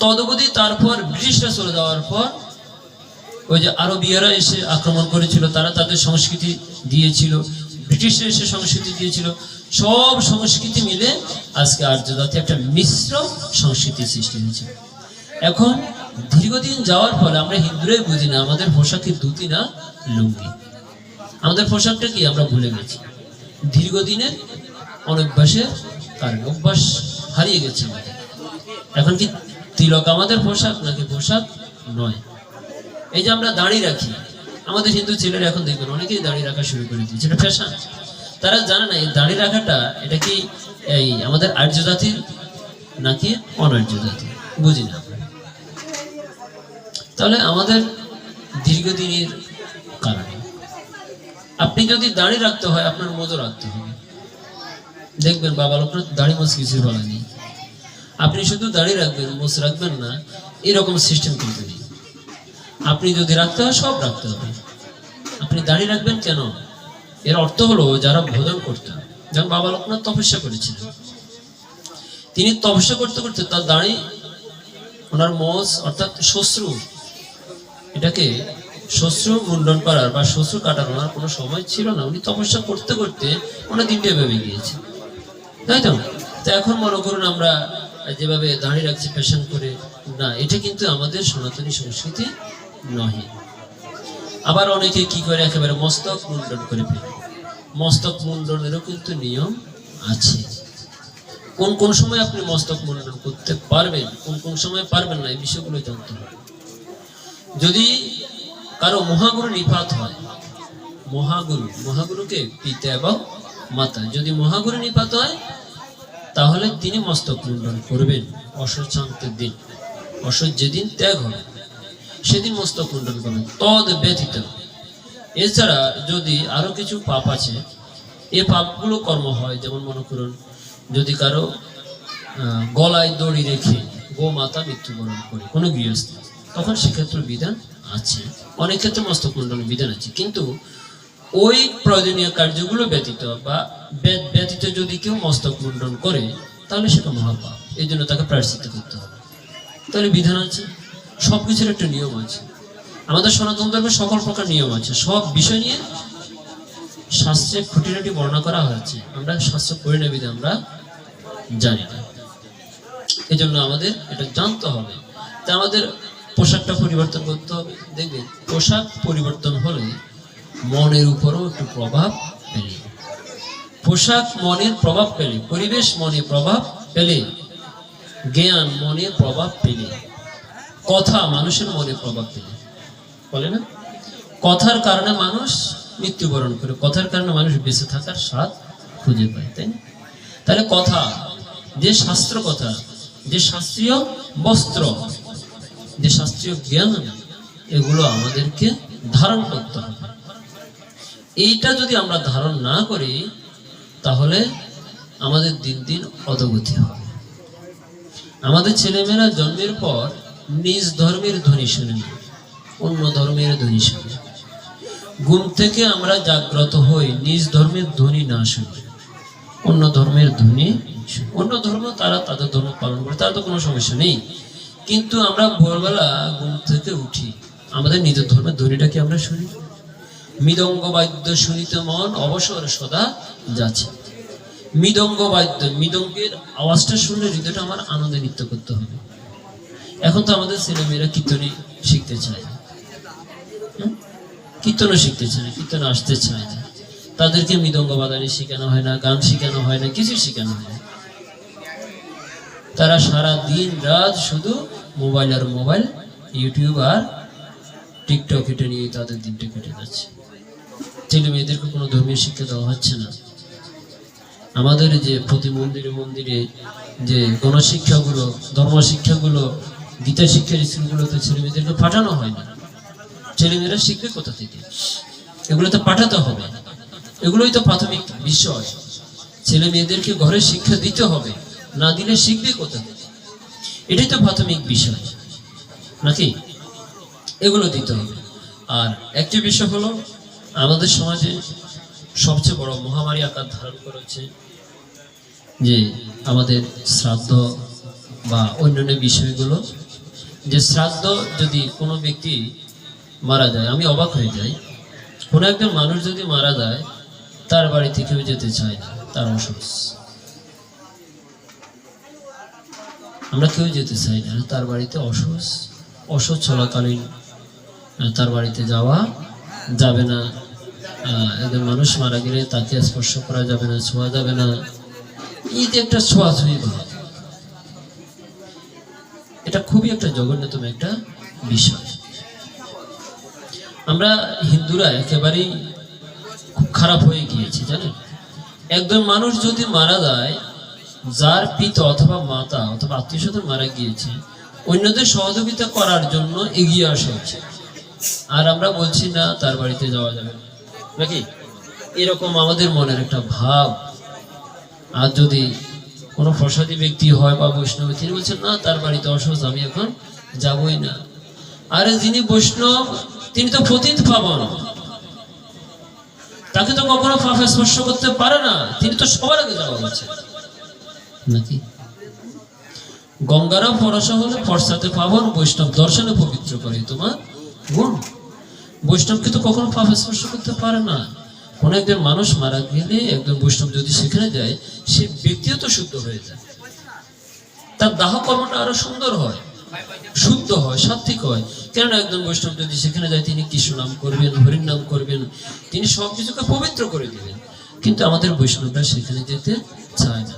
তদবধি তারপর ব্রিটিশরা চলে যাওয়ার পর ওই যে আরবীয়রা এসে আক্রমণ করেছিল, তারা তাদের সংস্কৃতি দিয়েছিল, ব্রিটিশরা এসে সংস্কৃতি দিয়েছিল, সব সংস্কৃতি মিলে আজকে আর্য জাতি একটা মিশ্র সংস্কৃতি সৃষ্টি হয়েছে। এখন দীর্ঘদিন যাওয়ার ফলে আমরা হিন্দুরাই বুঝি না আমাদের পোশাক কি ধুতি না লুঙ্গি। আমাদের পোশাকটা কি আমরা ভুলে গেছি। দীর্ঘদিনের অনভ্যাসের কারণে অভ্যাস হারিয়ে গেছে আমাদের। এখন কি তিলক আমাদের পোশাক নাকি পোশাক নয়? এই যে আমরা দাড়ি রাখি, আমাদের হিন্দু ছেলেরা এখন দেখবেন অনেকেই দাড়ি রাখা শুরু করে দিয়েছে, এটা ফ্যাশন। তারা জানে না এই দাড়ি রাখাটা এটা কি এই আমাদের আর্য জাতির নাকি অনার্য জাতির, বুঝি না। তাহলে আমাদের দীর্ঘদিনের কারণে আপনি যদি দাড়ি রাখতে হয় আপনার মোজো রাখতে হবে। দেখবেন বাবা লোকরা দাড়ি মোজ কিছু বলা নেই, আপনি শুধু দাড়ি রাখবেন মোজ রাখবেন না, এরকম সিস্টেম কিন্তু নেই। আপনি যদি রাখতে হয় সব রাখতে হবে। আপনি দাড়ি রাখবেন কেন? এর অর্থ হলো যারা ভোজন করতেন, যেমন বাবা লোকনাথ তপস্যা করেছিলেন, তিনি তপস্যা করতে করতে তার দাড়ি, ওনার মোজ অর্থাৎ শ্বশ্রু, এটাকে শ্বশ্রু মুন্ডন করার বা শ্বশ্রু কাটার ওনার কোনো সময় ছিল না। উনি তপস্যা করতে করতে ওনার দিনটা ভেবে গিয়েছে, তাই তো? তো এখন মনে করুন আমরা যেভাবে দাঁড়িয়ে রাখছি ফ্যাশন করে, না, এটা কিন্তু আমাদের সনাতনী সংস্কৃতি নয়। আবার অনেকে কি করে একেবারে মস্তক মুন্ডন করে ফেলে। মস্তক মুন্ডনেরও কিন্তু নিয়ম আছে। কোন কোন সময় আপনি মস্তক মুন্ডন করতে পারবেন, কোন কোন সময় পারবেন না, এই বিষয়গুলো জানতে হবে। যদি কারো মহাগুরু নিপাত হয়, মহাগুরুকে পিতা এবং মাতা, যদি মহাগুরু নিপাত হয় তাহলে তিনি মস্তক মুন্ডন করবেন অশ্বচান্তের দিন। অশ্বত যেদিন ত্যাগ হবে সেদিন মস্তক মুন্ডন করবেন। তদ ব্যতীত এছাড়া যদি আরো কিছু পাপ আছে, এ পাপগুলো কর্ম হয়, যেমন মনে করুন যদি কারো গলায় দড়ি রেখে গোমাতা মৃত্যুবরণ করে কোনো গৃহস্থ, তখন সেক্ষেত্রে বিধান আছে। অনেক ক্ষেত্রে মস্তক মুন্ডনের বিধান আছে, কিন্তু ওই প্রয়োজনীয় কার্যগুলো ব্যতীত বা ব্যতীত যদি কেউ মস্তক মুন্ডন করে তাহলে সেটা মহাপাপ, এই জন্য তাকে প্রায়শ্চিত্ত করতে হবে। তাহলে বিধান আছে, সবকিছুর একটা নিয়ম আছে। আমাদের সনাতন ধর্মের সকল প্রকার নিয়ম আছে, সব বিষয় নিয়ে শাস্ত্রে খুঁটিনাটি বর্ণনা করা হয়েছে। আমরা শাস্ত্র পড়ি না বিধে আমরা জানি না, এই জন্য আমাদের এটা জানতে হবে। তা আমাদের পোশাকটা পরিবর্তন করতে হবে। দেখবেন পোশাক পরিবর্তন হলে মনের উপরও একটু প্রভাব পেলে, পোশাক মনের প্রভাব পেলে, পরিবেশ মনে প্রভাব পেলে, জ্ঞান মনে প্রভাব পেলে, কথা মানুষের মনে প্রভাব পেলে, বলে না কথার কারণে মানুষ মৃত্যুবরণ করে, কথার কারণে মানুষ বেঁচে থাকার স্বাদ খুঁজে পায়, তাই না? তাহলে কথা, যে শাস্ত্র কথা, যে শাস্ত্রীয় বস্ত্র, যে শাস্ত্রীয় জ্ঞান, এগুলো আমাদেরকে ধারণ করতে হবে। এইটা যদি আমরা ধারণ না করি তাহলে আমাদের দিন দিন অধোগতি হবে। আমাদের ছেলেমেয়েরা জন্মের পর নিজ ধর্মের ধ্বনি শুনে না, অন্য ধর্মের ধ্বনি শুনে। ঘুম থেকে আমরা জাগ্রত হই নিজ ধর্মের ধ্বনি না শুনে, অন্য ধর্মের ধ্বনি। অন্য ধর্ম তারা তাদের ধর্ম পালন করে, তার তো কোনো সমস্যা নেই, কিন্তু আমরা ভোরবেলা ঘুম থেকে উঠি, আমাদের নিজের ধর্মের ধ্বনিটাকে আমরা শুনি। মৃদঙ্গ বাদ্য শুনিতে মন অবসর সদা যাচ্ছে। মৃদঙ্গ বাদ্য, মৃদঙ্গের আওয়াজটা শুনলে হৃদয়টা আমার আনন্দে নৃত্য করতে হবে। এখন তো আমাদের ছেলেমেয়েরা কীর্তনই শিখতে চায় না, কীর্তনও শিখতে চায় না, কীর্তন আসতে চায় না। তাদেরকে মৃদঙ্গ বাদানি শেখানো হয় না, গান শেখানো হয় না, কিছু শেখানো হয় না। তারা সারা দিন রাত শুধু মোবাইল আর মোবাইল, ইউটিউব আর টিকটক, এটা নিয়ে তাদের দিনটা কেটে যাচ্ছে। ছেলে মেয়েদেরকে কোনো ধর্মীয় শিক্ষা দেওয়া হচ্ছে না। আমাদের যে প্রতি মন্দিরে মন্দিরে যে গণশিক্ষাগুলো, ধর্মশিক্ষাগুলো, গীতা শিক্ষার স্কুলগুলোতে ছেলে মেয়েদেরকে পাঠানো হয় না। ছেলেমেয়েরা শিখবে কোথা থেকে? এগুলোতে পাঠাতে হবে, এগুলোই তো প্রাথমিক বিষয়। ছেলে মেয়েদেরকে ঘরে শিক্ষা দিতে হবে, না দিলে শিখবে কোথা থেকে? এটাই তো প্রাথমিক বিষয় নাকি? এগুলো দিতে হবে। আর একটি বিষয় হলো আমাদের সমাজে সবচেয়ে বড় মহামারী আকার ধারণ করেছে যে আমাদের শ্রাদ্ধ বা অন্যান্য বিষয়গুলো যে শ্রাদ্ধ যদি কোনো ব্যক্তি মারা যায়, আমি অবাক হয়ে যাই। কোনো একজন মানুষ যদি মারা যায়, তার বাড়িতে কেউ যেতে চায় না, তার অসুখ, আমরা কেউ যেতে চাই না, তার বাড়িতে অসুখ চলাকালীন তার বাড়িতে যাওয়া যাবে না। একজন মানুষ মারা গেলে তাকে স্পর্শ করা যাবে না, ছোঁয়া যাবে না। এই যে একটা ছোঁয়াছুঁয়ি ভাব, এটা খুবই একটা জঘন্যতম একটা বিষয়। আমরা হিন্দুরা একেবারেই খুব খারাপ হয়ে গিয়েছি, জানেন। একজন মানুষ যদি মারা যায়, যার পিতা অথবা মাতা অথবা আত্মীয় স্বজন মারা গিয়েছে, অন্যদের সহযোগিতা করার জন্য এগিয়ে আসা উচিত। আর আমরা বলছি না তার বাড়িতে যাওয়া যাবে না, নাকি? এরকম আমাদের মনের একটা ভাব। আর যদি কোনো প্রসাদী ব্যক্তি হয় বা বৈষ্ণব, তিনি বলছেন না তার বাড়িতে অসুস্থ, আমি এখন যাবই না। আরে যিনি বৈষ্ণব তিনি তো পতিত পাবন, তাকে তো কখনো পাপে স্পর্শ করতে পারে না, তিনি তো সবার আগে যাওয়া উচিত, নাকি? গঙ্গারা পরশা হলে পশ্চাতে পাবন, বৈষ্ণব দর্শনে পবিত্র করে তোমার গুণ। বৈষ্ণবকে তো কখনো পাপে স্পর্শ করতে পারে না। কোন একজন মানুষ মারা গেলে একজন বৈষ্ণব যদি সেখানে যায়, সে ব্যক্তিও তো শুদ্ধ হয়ে যায়, তার দাহ কর্মটা আরো সুন্দর হয়, শুদ্ধ হয়, সাত্বিক হয়। কেননা একজন বৈষ্ণব যদি সেখানে যায়, তিনি কৃষ্ণ নাম করবেন, হরির নাম করবেন, তিনি সবকিছুকে পবিত্র করে দিবেন। কিন্তু আমাদের বৈষ্ণবরা সেখানে যেতে চায় না।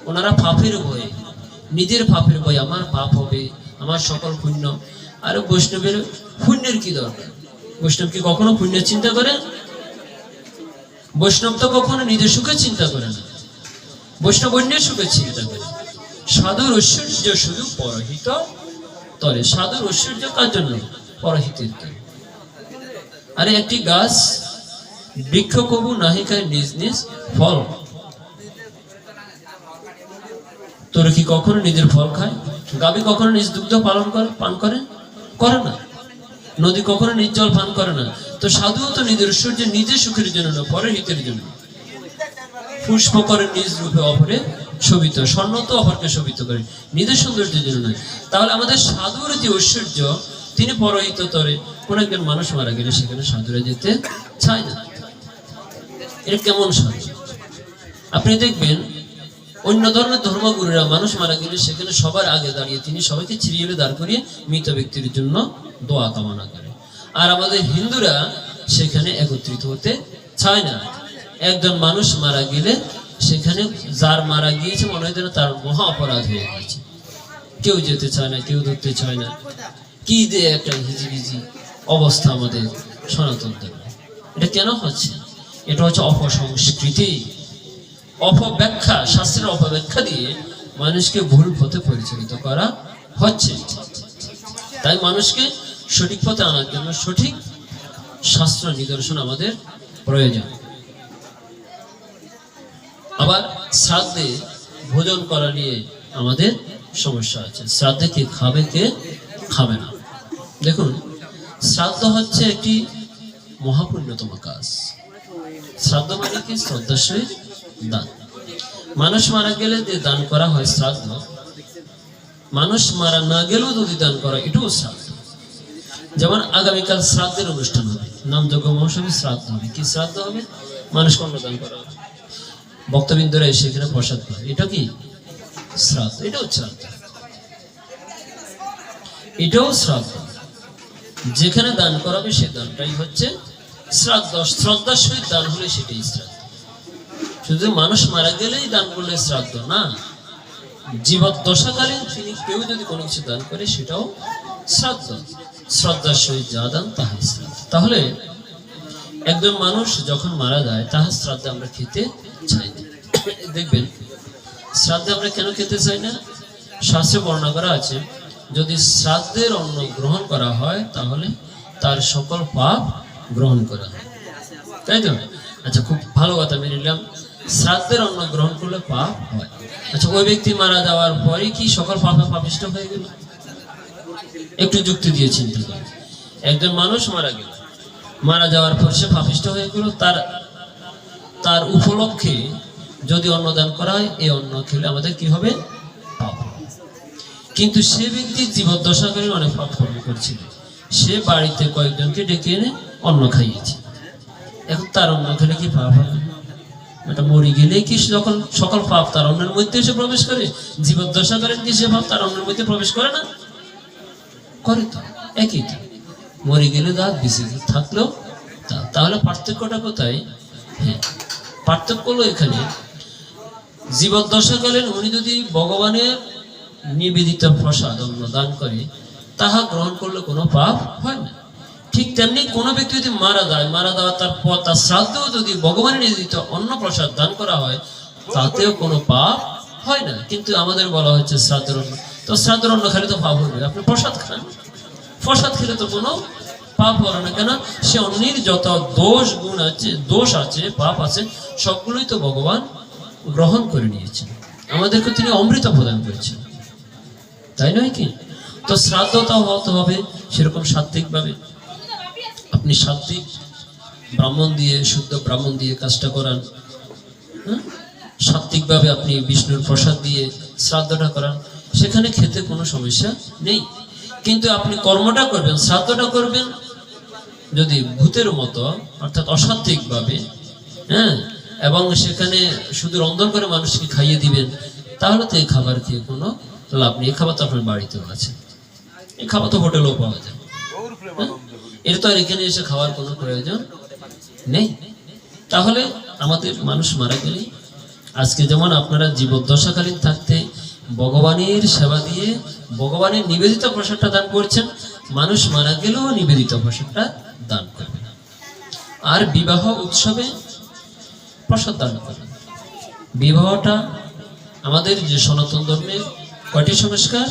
ওনারা পাপের ভয়ে, নিজের পাপের ভয়ে, আমার পাপ হবে, আমার সকল পুণ্য। আর বৈষ্ণবের পুণ্যের কি দরকার? বৈষ্ণব কি কখনো পুণ্যের চিন্তা করে? বৈষ্ণব তো কখনো নিজের সুখে চিন্তা করে না, বৈষ্ণব অন্যের সুখে চিন্তা করে। সাধুর ঐশ্বর্য শুধু পরহিত তরে। সাধুর ঐশ্বর্য কার জন্য? পরহিতের তরে। আরে একটি গাছ বৃক্ষ কবু নাহি খায় নিজ নিজ ফল। তোর কি কখনো নিজের ফল খায়? গাভী কখনো নিজ দুগ্ধ পান করে? করে না। নদী কখনো নিজ জল পান করে না। তো সাধুও তো নিজের ঐশ্বর্য নিজের সুখের জন্য না, পরের হিতের জন্য। পুষ্প করে নিজ রূপে অপরে শোভিত, স্বর্ণ তো অপরকে শোভিত করে, নিজের সৌন্দর্যের জন্য নয়। তাহলে আমাদের সাধুর যে ঐশ্বর্য, তিনি পরহিত তরে। কোন একজন মানুষ মারা গেলে সেখানে সাধুরা যেতে চায় না। এর কেমন সাধু? আপনি দেখবেন অন্য ধর্মের ধর্মগুরুরা মানুষ মারা গেলে সেখানে সবার আগে দাঁড়িয়ে তিনি সবাইকে চিরিয়ে দাঁড় করিয়ে মৃত ব্যক্তির জন্য দোয়া কামনা করে। আর আমাদের হিন্দুরা সেখানে একত্রিত হতে চায় না। একজন মানুষ মারা গেলে সেখানে যার মারা গিয়েছে মনে হয় যেন তার মহা অপরাধ হয়ে গিয়েছে, কেউ যেতে চায় না, কেউ ধরতে চায় না। কি যে একটা হিজিবিজি অবস্থা আমাদের সনাতন ধর্মে। এটা কেন হচ্ছে? এটা হচ্ছে অপসংস্কৃতি, অপব্যাখ্যা, শাস্ত্রের অপব্যাখ্যা দিয়ে মানুষকে ভুল পথে পরিচালিত করা হচ্ছে। তাই মানুষকে সঠিক পথে আনার জন্য সঠিক শাস্ত্র নিদর্শন আমাদের প্রয়োজন। আবার শ্রাদ্ধে ভোজন করা নিয়ে আমাদের সমস্যা আছে। শ্রাদ্ধে কে খাবে, কে খাবে না। দেখুন, শ্রাদ্ধ হচ্ছে একটি মহাপুণ্যতম কাজ। শ্রাদ্ধ মানে কি? শ্রদ্ধাশয় দান। মানুষ মারা গেলে যে দান করা হয় শ্রাদ্ধ, মানুষ মারা না গেলেও যদি দান করা, এটাও শ্রাদ্ধ। যেমন আগামীকাল শ্রাদ্ধের অনুষ্ঠান হবে, নামযজ্ঞ মহোৎসবে শ্রাদ্ধ হবে। কি শ্রাদ্ধ হবে? মানুষ অন্নদান করা হবে, ভক্তবৃন্দরা সেখানে প্রসাদ পায়, এটা কি শ্রাদ্ধ? এটাও শ্রাদ্ধ, এটাও শ্রাদ্ধ। যেখানে দান করাবে সে দানটাই হচ্ছে শ্রাদ্ধ। শ্রদ্ধার সহিত দান হলে সেটাই শ্রাদ্ধ। শুধু মানুষ মারা গেলেই দান করলে শ্রাদ্ধ না, জীবদ্দশাকালীন তিনি কেউ যদি কোনো কিছু দান করে সেটাও শ্রাদ্ধ। শ্রদ্ধার সহিত যা দান তাহাই শ্রাদ্ধ। তাহলে একজন মানুষ যখন মারা যায় তাহার শ্রাদ্ধে আমরা খেতে চাই না। দেখবেন শ্রাদ্ধে আমরা কেন খেতে চাই না? শাস্ত্রে বর্ণনা করা আছে, যদি শ্রাদ্ধের অন্ন গ্রহণ করা হয় তাহলে তার সকল পাপ গ্রহণ করা হয়, তাই তো? আচ্ছা, খুব ভালো কথা মেনে নিলাম, শ্রাদ্ধের অন্ন গ্রহণ করলে পাপ হয়। আচ্ছা, ওই ব্যক্তি মারা যাওয়ার পরে কি সকল পাপে পাপিষ্ট হয়ে গেল? একটু যুক্তি দিয়ে চিন্তা করি। একজন মানুষ মারা গেল, মারা যাওয়ার পর সে পাপিষ্ট হয়ে গেল, তার উপলক্ষে যদি অন্নদান করা হয়, এই অন্ন খেলে আমাদের কি হবে? পাপ। কিন্তু সে ব্যক্তি জীবদ্দশাকালীন অনেক পাপ কর্ম করছিল। সে বাড়িতে কয়েকজনকে ডেকে এনে অন্ন খাইয়েছে। এখন তার অন্ন খেলে কি পাপ হবে? এটা মরে গেলে কি যখন সকল পাপ তার অন্নের মধ্যে এসে প্রবেশ করে? জীবদ্দশাকালীন কি সে পাপ তার অন্নের মধ্যে প্রবেশ করে না? করে তো, একই তো। মরে গেলে দাঁত বেঁচে থাকলেও তাহলে পার্থক্যটা কোথায়? হ্যাঁ, পার্থক্য হলো এখানে, জীবদ্দশাকালীন উনি যদি ভগবানের নিবেদিত প্রসাদ অন্ন দান করে, তাহা গ্রহণ করলে কোনো পাপ হয় না। ঠিক তেমনি কোনো ব্যক্তি যদি মারা যায়, মারা যাওয়ার তার পর তার শ্রাদ্ধেও যদি ভগবানের নিবেদিত অন্ন প্রসাদ দান করা হয়, তাতেও কোনো পাপ হয় না। কিন্তু আমাদের বলা হচ্ছে শ্রাদ্ধের অন্ন, তো শ্রাদ্ধের অন্ন খেলে তো পাপ হবে। আপনি প্রসাদ খান, প্রসাদ খেলে তো কোনো পাপ হলো না। কেন? সে অন্যের যত দোষ আছে, পাপ আছে, সবগুলোই তো ভগবান গ্রহণ করে নিয়েছেন। আমাদেরকে তিনি অমৃত প্রদান করেছেন, তাই নয় কি? তো শ্রাদ্ধটাও হতে হবে সেরকম সাত্বিক ভাবে। আপনি সাত্বিক ব্রাহ্মণ দিয়ে, শুদ্ধ ব্রাহ্মণ দিয়ে কাজটা করান, সাত্বিক ভাবে আপনি বিষ্ণুর প্রসাদ দিয়ে শ্রাদ্ধটা করান, সেখানে খেতে কোনো সমস্যা নেই। কিন্তু আপনি কর্মটা করবেন, শ্রাদ্ধটা করবেন যদি ভূতের মতো, অর্থাৎ অসাত্বিক ভাবে, হ্যাঁ, এবং সেখানে শুধু রন্ধন করে মানুষকে খাইয়ে দিবেন, তাহলে তো এই খাবার খেয়ে কোনো লাভ নেই। এই খাবার তো আপনার বাড়িতেও আছে, এই খাবার তো হোটেলেও পাওয়া যায়। এর তো আর এখানে এসে খাওয়ার কোনো প্রয়োজন নেই। তাহলে আমাদের মানুষ মারা গেলে, আজকে যেমন আপনারা জীবদ্দশাকালীন থাকতে ভগবানের সেবা দিয়ে ভগবানের নিবেদিত প্রসাদটা দান করছেন, মানুষ মারা গেলেও নিবেদিত প্রসাদটা দান করবেন। আর বিবাহ উৎসবে প্রসাদ দান করবেন। বিবাহটা আমাদের যে সনাতন ধর্মের কয়টি সংস্কার?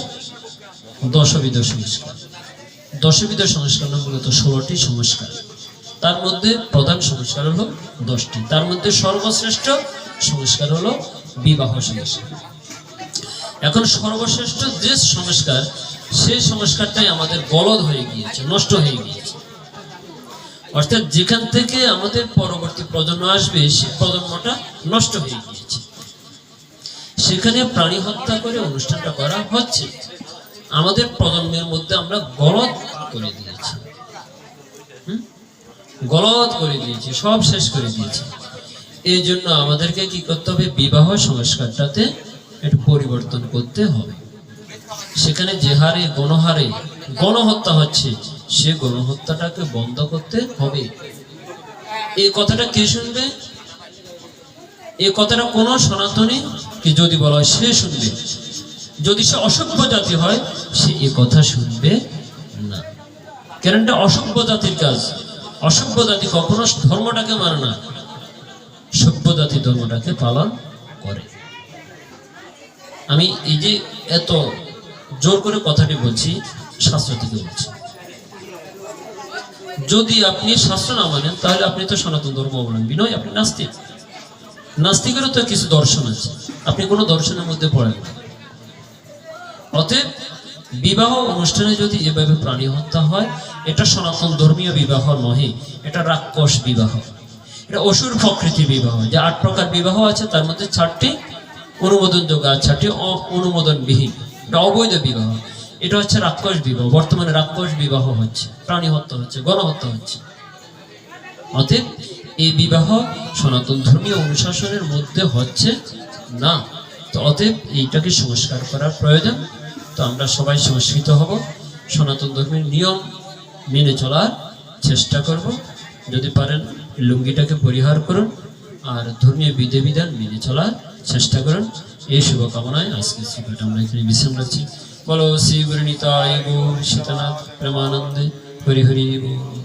দশবিধ সংস্কার। দশবিধ সংস্কার মূলত 16টি সংস্কার। তার মধ্যে প্রধান সংস্কার হলো 10টি। তার মধ্যে সর্বশ্রেষ্ঠ সংস্কার হলো বিবাহ সংস্কার। এখন সর্বশ্রেষ্ঠ যে সংস্কার, সেই সংস্কারটাই আমাদের গলদ হয়ে গিয়েছে, নষ্ট হয়ে গিয়েছে। অর্থাৎ যেখান থেকে আমাদের পরবর্তী প্রজন্ম আসবে, সেই প্রজন্মটা নষ্ট হয়ে গিয়েছে। সেখানে প্রাণী হত্যা করে অনুষ্ঠানটা করা হচ্ছে। আমাদের প্রজন্মের মধ্যে আমরা গলদ করে দিয়েছি, গলদ করে দিয়েছি, সব শেষ করে দিয়েছি। এই জন্য আমাদেরকে কি করতে হবে? বিবাহ সংস্কারটাতে একটু পরিবর্তন করতে হবে। সেখানে যে হারে গণহত্যা হচ্ছে, সে গণহত্যাটাকে বন্ধ করতে হবে। এই কথাটা কে শুনবে? এই কথাটা কোন সনাতনী কি যদি বলা হয় সে শুনবে। যদি সে অসভ্য জাতি হয়, সে এ কথা শুনবে না। কারণ এটা অসভ্য জাতির কাজ। অসভ্য জাতি কখনো ধর্মটাকে মানে না, সভ্য জাতি ধর্মটাকে পালন করে। আমি এই যে এত জোর করে কথাটি বলছি, শাস্ত্র থেকে বলছি। যদি আপনি শাস্ত্র না মানেন, তাহলে আপনি তো সনাতন ধর্ম অবলম্বী নয়, আপনি নাস্তিক। নাস্তিকেরও তো কিছু দর্শন আছে, আপনি কোনো দর্শনের মধ্যে পড়েন না। অতএব বিবাহ অনুষ্ঠানে যদি এভাবে প্রাণী হত্যা হয়, এটা সনাতন ধর্মীয় বিবাহ নহে, এটা রাক্ষস বিবাহ, এটা অসুর প্রকৃতির বিবাহ। যে 8 প্রকার বিবাহ আছে, তার মধ্যে 4টি অনুমোদনযোগ্য, 4টি অনুমোদনবিহীন, এটা অবৈধ বিবাহ। এটা হচ্ছে রাক্ষস বিবাহ। বর্তমানে রাক্ষস বিবাহ হচ্ছে, প্রাণী হত্যা হচ্ছে, গণহত্যা হচ্ছে। অতএব এই বিবাহ সনাতন ধর্মীয় অনুশাসনের মধ্যে হচ্ছে না। তো অতএব এইটাকে সংস্কার করার প্রয়োজন। তো আমরা সবাই সংস্কৃত হব, সনাতন ধর্মের নিয়ম মেনে চলার চেষ্টা করব। যদি পারেন লুঙ্গিটাকে পরিহার করুন, আর ধর্মীয় বিধিবিধান মেনে চলার চেষ্টা করুন। এই শুভকামনায় আজকে শ্রীপাঠ আমরা এখানে বিশ্রাম রাখছি। বলো শ্রী গুরু নিতাই গৌর সীতানাথ প্রেমানন্দে হরি হরি বল।